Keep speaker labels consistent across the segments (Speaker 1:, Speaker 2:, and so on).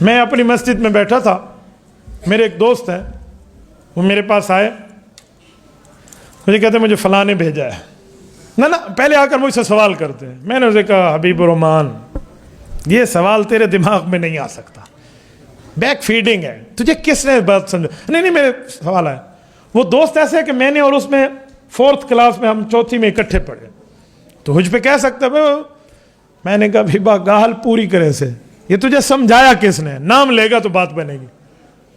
Speaker 1: میں اپنی مسجد میں بیٹھا تھا, میرے ایک دوست ہیں, وہ میرے پاس آئے, مجھے کہتے ہیں مجھے فلاں نے بھیجا ہے. نہ پہلے آ کر مجھ سے سوال کرتے ہیں. میں نے اسے کہا حبیب الرحمان یہ سوال تیرے دماغ میں نہیں آ سکتا, بیک فیڈنگ ہے, تجھے کس نے بات سمجھا؟ نہیں میرے سوال ہے. وہ دوست ایسے ہے کہ میں نے اور اس میں 4th کلاس میں, ہم 4تھی میں اکٹھے پڑھے, تو مجھ پہ کہہ سکتا ہے. میں نے کہا بھیبا گال پوری کرے سے, یہ تجھے سمجھایا کس نے؟ نام لے گا تو بات بنے گی.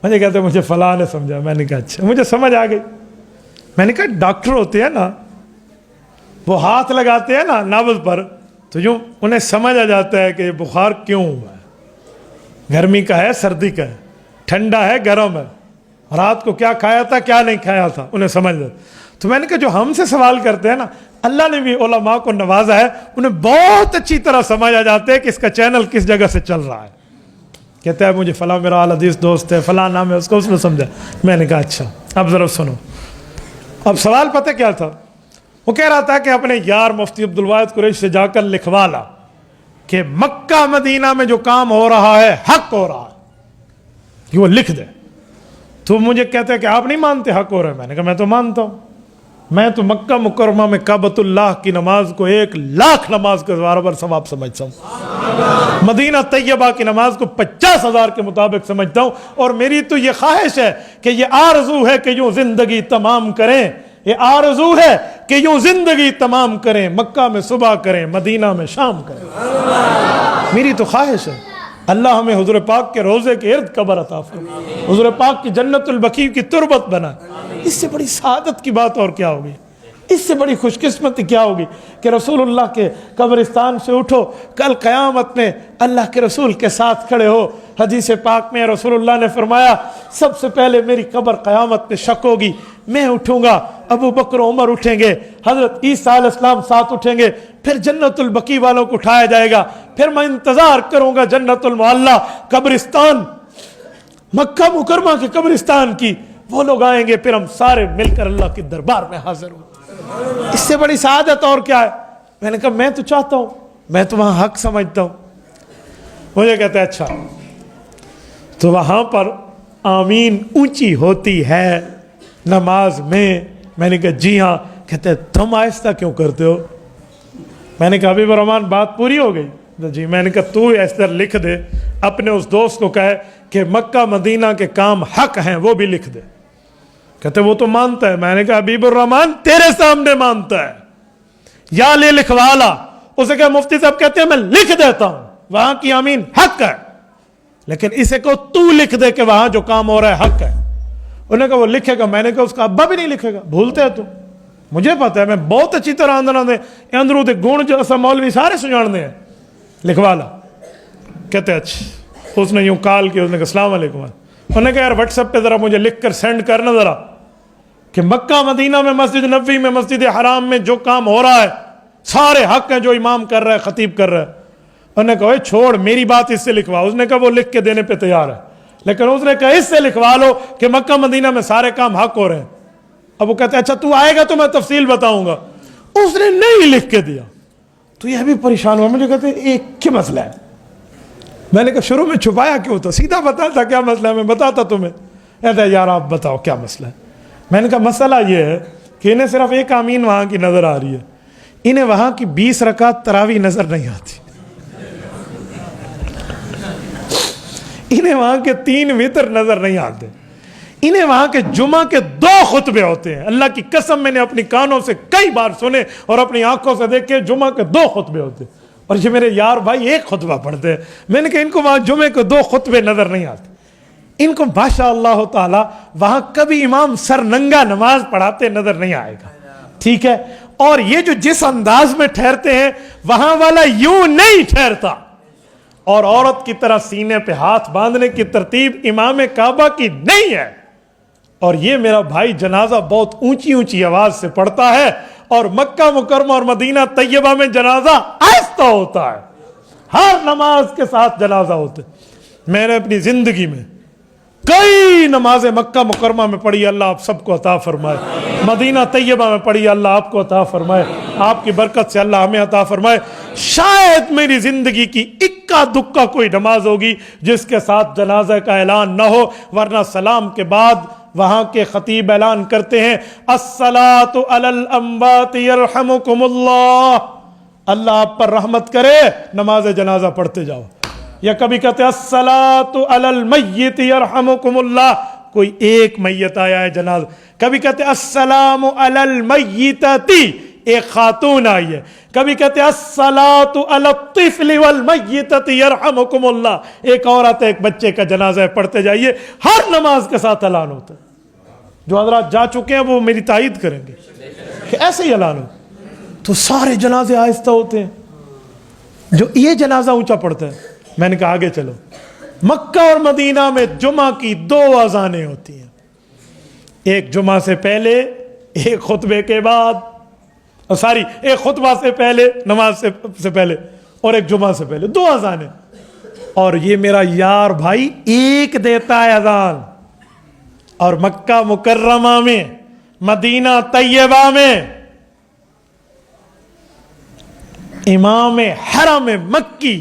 Speaker 1: مجھے کہتے ہیں مجھے فلاں نے سمجھا. میں نے کہا اچھا, مجھے سمجھ آ گئی. میں نے کہا ڈاکٹر ہوتے ہیں نا, وہ ہاتھ لگاتے ہیں نا نبض پر, تو یوں انہیں سمجھ آ جاتا ہے کہ یہ بخار کیوں ہوا ہے, گرمی کا ہے سردی کا ہے, ٹھنڈا ہے گرم ہے, رات کو کیا کھایا تھا کیا نہیں کھایا تھا, انہیں سمجھ آتا. تو میں نے کہا جو ہم سے سوال کرتے ہیں نا, اللہ نے بھی علماء کو نوازا ہے, انہیں بہت اچھی طرح سمجھ آ جاتے ہیں کہ اس کا چینل کس جگہ سے چل رہا ہے. کہتا ہے مجھے فلاں میرا اعلی حدیث دوست ہے, فلاں نام ہے اس کو, اس نے سمجھا. میں نے کہا اچھا اب ذرا سنو. اب سوال پتہ کیا تھا؟ وہ کہہ رہا تھا کہ اپنے یار مفتی عبدالواحد قریش سے جا کر لکھوا لا کہ مکہ مدینہ میں جو کام ہو رہا ہے حق ہو رہا ہے, کہ وہ لکھ دے. تو مجھے کہتے ہیں کہ آپ نہیں مانتے حق ہو رہا ہے. میں نے کہا میں تو مانتا ہوں, میں تو مکہ مکرمہ میں کعبۃ اللہ کی نماز کو 1,00,000 نماز کے برابر ثواب سمجھتا ہوں, مدینہ طیبہ کی نماز کو 50,000 کے مطابق سمجھتا ہوں. اور میری تو یہ خواہش ہے کہ یہ آرزو ہے کہ یوں زندگی تمام کریں, یہ آرزو ہے کہ یوں زندگی تمام کریں, مکہ میں صبح کریں, مدینہ میں شام کریں. میری تو خواہش ہے. اللہ ہمیں حضور پاک کے روزے کے ارد قبر عطا فرمائے, حضور پاک کی جنت البقیع کی تربت بنائے. اس سے بڑی سعادت کی بات اور کیا ہوگی, اس سے بڑی خوش قسمتی کیا ہوگی کہ رسول اللہ کے قبرستان سے اٹھو, کل قیامت میں اللہ کے رسول کے ساتھ کھڑے ہو. حدیث پاک میں رسول اللہ نے فرمایا سب سے پہلے میری قبر قیامت میں شک ہوگی, میں اٹھوں گا, ابو بکر عمر اٹھیں گے, حضرت عیسیٰ علیہ السلام ساتھ اٹھیں گے, پھر جنت البقیع والوں کو اٹھایا جائے گا. پھر میں انتظار کروں گا جنت المعلیٰ قبرستان مکہ مکرمہ کے قبرستان کی, وہ لوگ آئیں گے, پھر ہم سارے مل کر اللہ کے دربار میں حاضر ہوں. اس سے بڑی سعادت اور کیا ہے؟ میں نے کہا میں تو چاہتا ہوں, میں تو وہاں حق سمجھتا ہوں. مجھے کہتا ہے اچھا تو وہاں پر آمین اونچی ہوتی ہے نماز میں؟ میں نے کہا جی ہاں. کہتے ہیں تم آہستہ کیوں کرتے ہو؟ میں نے کہا حبیب الرحمان بات پوری ہو گئی؟ جی. میں نے کہا تو ایسا لکھ دے, اپنے اس دوست کو کہے کہ مکہ مدینہ کے کام حق ہیں, وہ بھی لکھ دے. کہتے وہ تو مانتا ہے. میں نے کہا حبیب الرحمان تیرے سامنے مانتا ہے, یا لے لکھوا لا. اسے کہا مفتی صاحب کہتے ہیں میں لکھ دیتا ہوں وہاں کی آمین حق ہے, لیکن اسے کو تو لکھ دے کہ وہاں جو کام ہو رہا ہے حق ہے. انہوں نے کہا وہ لکھے گا. میں نے کہا اس کا ابا بھی نہیں لکھے گا, بھولتے ہے تو مجھے پتا ہے, میں بہت اچھی طرح اندروں دے گون جو اسا مولوی سارے سجاڑنے ہیں, لکھوا لا. کہتے اچھا. اس نے یوں کال کیا, اس نے کہا السلام علیکم. انہوں نے کہا یار واٹس ایپ پہ ذرا مجھے لکھ کر سینڈ کرنا ذرا کہ مکہ مدینہ میں مسجد نبوی میں مسجد حرام میں جو کام ہو رہا ہے سارے حق ہیں جو امام کر رہا ہے خطیب کر رہا ہے. انہوں نے کہا چھوڑ میری بات اس سے لکھوا. اس نے کہا وہ لکھ کے دینے پہ تیار ہے, لیکن اس نے کہا اس سے لکھوا لو کہ مکہ مدینہ میں سارے کام حق ہو رہے ہیں. اب وہ کہتے ہیں اچھا تو آئے گا تو میں تفصیل بتاؤں گا. اس نے نہیں لکھ کے دیا تو یہ بھی پریشان ہوا. مجھے کہتے ہیں ایک کیا مسئلہ ہے؟ میں نے کہا شروع میں چھپایا کیوں تھا, سیدھا بتاتا کیا مسئلہ ہے, میں بتاتا تمہیں. کہتا ہے یار آپ بتاؤ کیا مسئلہ ہے. میں نے کہا مسئلہ یہ ہے کہ انہیں صرف ایک آمین وہاں کی نظر آ رہی ہے, انہیں وہاں کی 20 رکعت تراویح نظر نہیں آتی, انہیں وہاں کے 3 وتر نظر نہیں آتے, انہیں وہاں کے جمعہ کے 2 خطبے ہوتے ہیں. اللہ کی قسم میں نے اپنی کانوں سے کئی بار سنے اور اپنی آنکھوں سے دیکھے, جمعہ کے 2 خطبے ہوتے ہیں, اور یہ میرے یار بھائی ایک خطبہ پڑھتے ہیں. میں نے کہا ان کو وہاں جمعے کے 2 خطبے نظر نہیں آتے. ان کو ماشاء اللہ تعالی وہاں کبھی امام سر ننگا نماز پڑھاتے نظر نہیں آئے گا, ٹھیک ہے. اور یہ جو جس انداز میں ٹھہرتے ہیں وہاں والا یوں نہیں ٹھہرتا, اور عورت کی طرح سینے پہ ہاتھ باندھنے کی ترتیب امام کعبہ کی نہیں ہے. اور یہ میرا بھائی جنازہ بہت اونچی اونچی آواز سے پڑھتا ہے, اور مکہ مکرمہ اور مدینہ طیبہ میں جنازہ آہستہ ہوتا ہے, ہر نماز کے ساتھ جنازہ ہوتا ہے. میں نے اپنی زندگی میں کئی نمازیں مکہ مکرمہ میں پڑھی, اللہ آپ سب کو عطا فرمائے. مدینہ طیبہ میں پڑھی اللہ آپ کو عطا فرمائے, آپ کی برکت سے اللہ ہمیں عطا فرمائے. شاید میری زندگی کی اکا دکا کوئی نماز ہوگی جس کے ساتھ جنازہ کا اعلان نہ ہو, ورنہ سلام کے بعد وہاں کے خطیب اعلان کرتے ہیں الصلاۃ علی الانبات یرحمکم اللہ, اللہ آپ پر رحمت کرے, نماز جنازہ پڑھتے جاؤ. یا کبھی کہتے ہیں الصلاۃ علی المیت یرحمکم اللہ, کوئی ایک میت آیا ہے جنازہ. کبھی کہتے ہیں السلام علی المیتتی, ایک خاتون آئی ہے. کبھی کہتے ہیں الصلاۃ علی الطفل والمیتتی یرحمکم اللہ, ایک عورت ایک بچے کا جنازہ ہے, پڑھتے جائیے. ہر نماز کے ساتھ اعلان ہوتا ہے. جو حضرات جا چکے ہیں وہ میری تائید کریں گے کہ ایسے ہی اعلان ہو. تو سارے جنازے آہستہ ہوتے ہیں, جو یہ جنازہ اونچا پڑتا ہے. میں نے کہا آگے چلو. مکہ اور مدینہ میں جمعہ کی 2 اذانیں ہوتی ہیں, ایک جمعہ سے پہلے, ایک خطبے کے بعد, ایک خطبہ سے پہلے, نماز سے پہلے, اور ایک جمعہ سے پہلے, 2 اذانیں. اور یہ میرا یار بھائی ایک دیتا ہے اذان. اور مکہ مکرمہ میں, مدینہ طیبہ میں امام حرم مکی,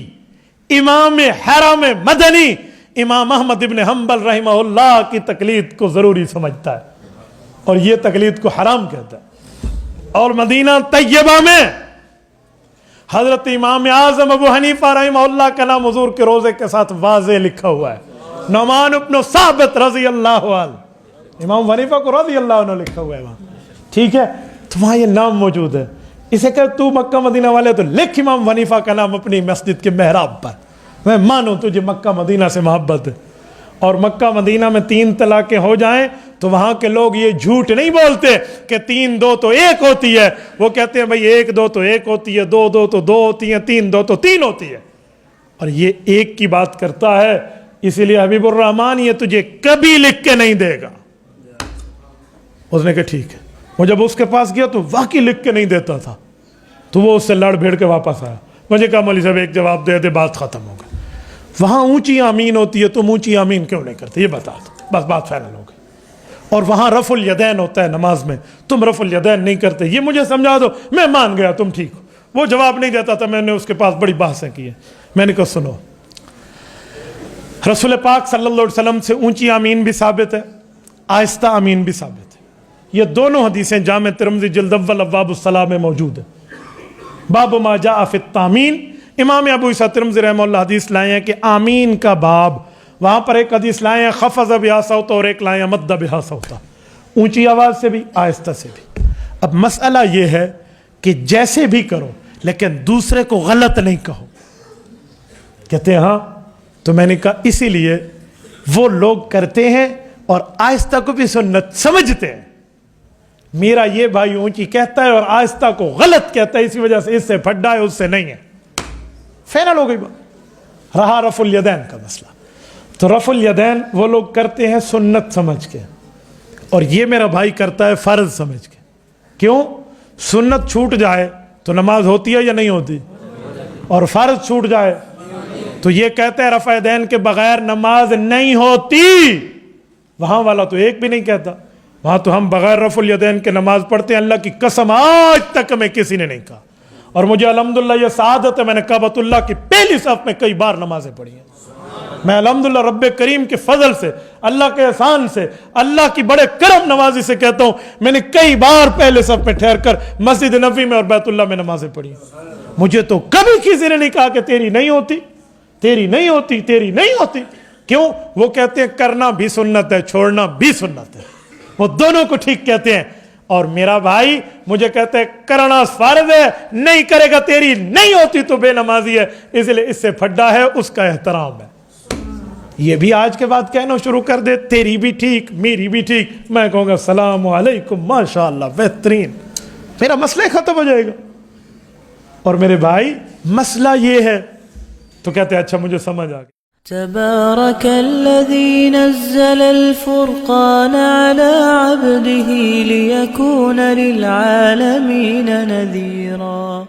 Speaker 1: امام حرم مدنی امام احمد ابن حنبل رحمہ اللہ کی تقلید کو ضروری سمجھتا ہے, اور یہ تقلید کو حرام کہتا ہے. اور مدینہ طیبہ میں حضرت امام اعظم ابو حنیفہ رحمہ اللہ کا نام حضور کے روزے کے ساتھ واضح لکھا ہوا ہے. نعمان بن ثابت رضی اللہ عنہ, امام حنیفہ کو رضی اللہ عنہ لکھا ہوا ہے وہاں. ٹھیک ہے, تو وہاں یہ نام موجود ہے. اسے کہ تو مکہ مدینہ والے تو لکھ امام حنیفہ کا نام اپنی مسجد کے محراب پر. میں مانوں تجھے مکہ مدینہ سے محبت ہے, اور مکہ مدینہ میں 3 طلاقیں ہو جائیں تو وہاں کے لوگ یہ جھوٹ نہیں بولتے کہ 3 2 تو 1 ہوتی ہے. وہ کہتے ہیں بھئی 1 2 تو 1 ہوتی ہے, 2 2 تو 2 ہوتی ہیں, 3 2 تو 3 ہوتی ہے. اور یہ ایک کی بات کرتا ہے, اسی لیے حبیب الرحمن یہ تجھے کبھی لکھ کے نہیں دے گا. اس نے کہا ٹھیک ہے. وہ جب اس کے پاس گیا تو واقعی لکھ کے نہیں دیتا تھا, تو وہ اس سے لڑ بھیڑ کے واپس آیا. مجھے کہا مولوی صاحب ایک جواب دے دے, بات ختم ہو گئی. وہاں اونچی آمین ہوتی ہے, تم اونچی آمین کیوں نہیں کرتے, یہ بتا دو, بس بات فائنل ہو گئی. اور وہاں رفع الیدین ہوتا ہے نماز میں, تم رفع الیدین نہیں کرتے, یہ مجھے سمجھا دو. میں مان گیا تم ٹھیک ہو. وہ جواب نہیں دیتا تھا, میں نے اس کے پاس بڑی بحثیں کی ہیں. میں نے کہا سنو, رسول پاک صلی اللہ علیہ وسلم سے اونچی آمین بھی ثابت ہے, آہستہ آمین بھی ثابت ہے. یہ دونوں حدیثیں جامع ترمذی جلد اول ابواب الصلاۃ میں موجود ہیں. باب ما جاء فی التامین, امام ابو عیسیٰ ترمذی رحمہ اللہ حدیث لائے ہیں کہ آمین کا باب. وہاں پر ایک حدیث لائے ہیں خفض بہا صوتا, اور ایک لائے ہیں مد بہا صوتا, اونچی آواز سے بھی آہستہ سے بھی. اب مسئلہ یہ ہے کہ جیسے بھی کرو لیکن دوسرے کو غلط نہیں کہو. کہتے ہیں ہاں, تو میں نے کہا اسی لیے وہ لوگ کرتے ہیں اور آہستہ کو بھی سنت سمجھتے ہیں. میرا یہ بھائی اونچی کہتا ہے اور آہستہ کو غلط کہتا ہے, اسی وجہ سے اس سے پھڈا ہے, اس سے نہیں ہے. فائنل ہو گئی بات. رہا رفع الیدین کا مسئلہ, تو رفع الیدین وہ لوگ کرتے ہیں سنت سمجھ کے, اور یہ میرا بھائی کرتا ہے فرض سمجھ کے. کیوں؟ سنت چھوٹ جائے تو نماز ہوتی ہے یا نہیں ہوتی, اور فرض چھوٹ جائے تو یہ کہتے ہیں رفع یدین کے بغیر نماز نہیں ہوتی. وہاں والا تو ایک بھی نہیں کہتا, وہاں تو ہم بغیر رفع الیدین کے نماز پڑھتے ہیں. اللہ کی قسم آج تک میں کسی نے نہیں کہا, اور مجھے الحمدللہ یہ سعادت ہے, میں نے کعبۃ اللہ کی پہلی صف میں کئی بار نمازیں پڑھی ہیں. میں الحمدللہ رب کریم کے فضل سے, اللہ کے احسان سے, اللہ کی بڑے کرم نوازی سے کہتا ہوں, میں نے کئی بار پہلے صف میں ٹھہر کر مسجد نبوی میں اور بیت اللہ میں نمازیں پڑھی ہیں. مجھے تو کبھی کسی نے نہیں کہا کہ تیری نہیں ہوتی, تیری نہیں ہوتی, تیری نہیں ہوتی. کیوں؟ وہ کہتے ہیں کرنا بھی سنت ہے, چھوڑنا بھی سنت ہے, وہ دونوں کو ٹھیک کہتے ہیں. اور میرا بھائی مجھے کہتے ہیں کرنا فرض ہے, نہیں کرے گا تیری نہیں ہوتی تو بے نمازی ہے, اس لیے اس سے پھڈا ہے, اس کا احترام ہے. یہ بھی آج کے بعد کہنا شروع کر دے تیری بھی ٹھیک میری بھی ٹھیک, میں کہوں گا السلام علیکم ماشاءاللہ بہترین, میرا مسئلہ ختم ہو جائے گا. اور میرے بھائی مسئلہ یہ ہے, تو کہتے ہیں اچھا مجھے سمجھ آ گیا.
Speaker 2: تبارك الذي نزل الفرقان على عبده ليكون للعالمين نذيرا.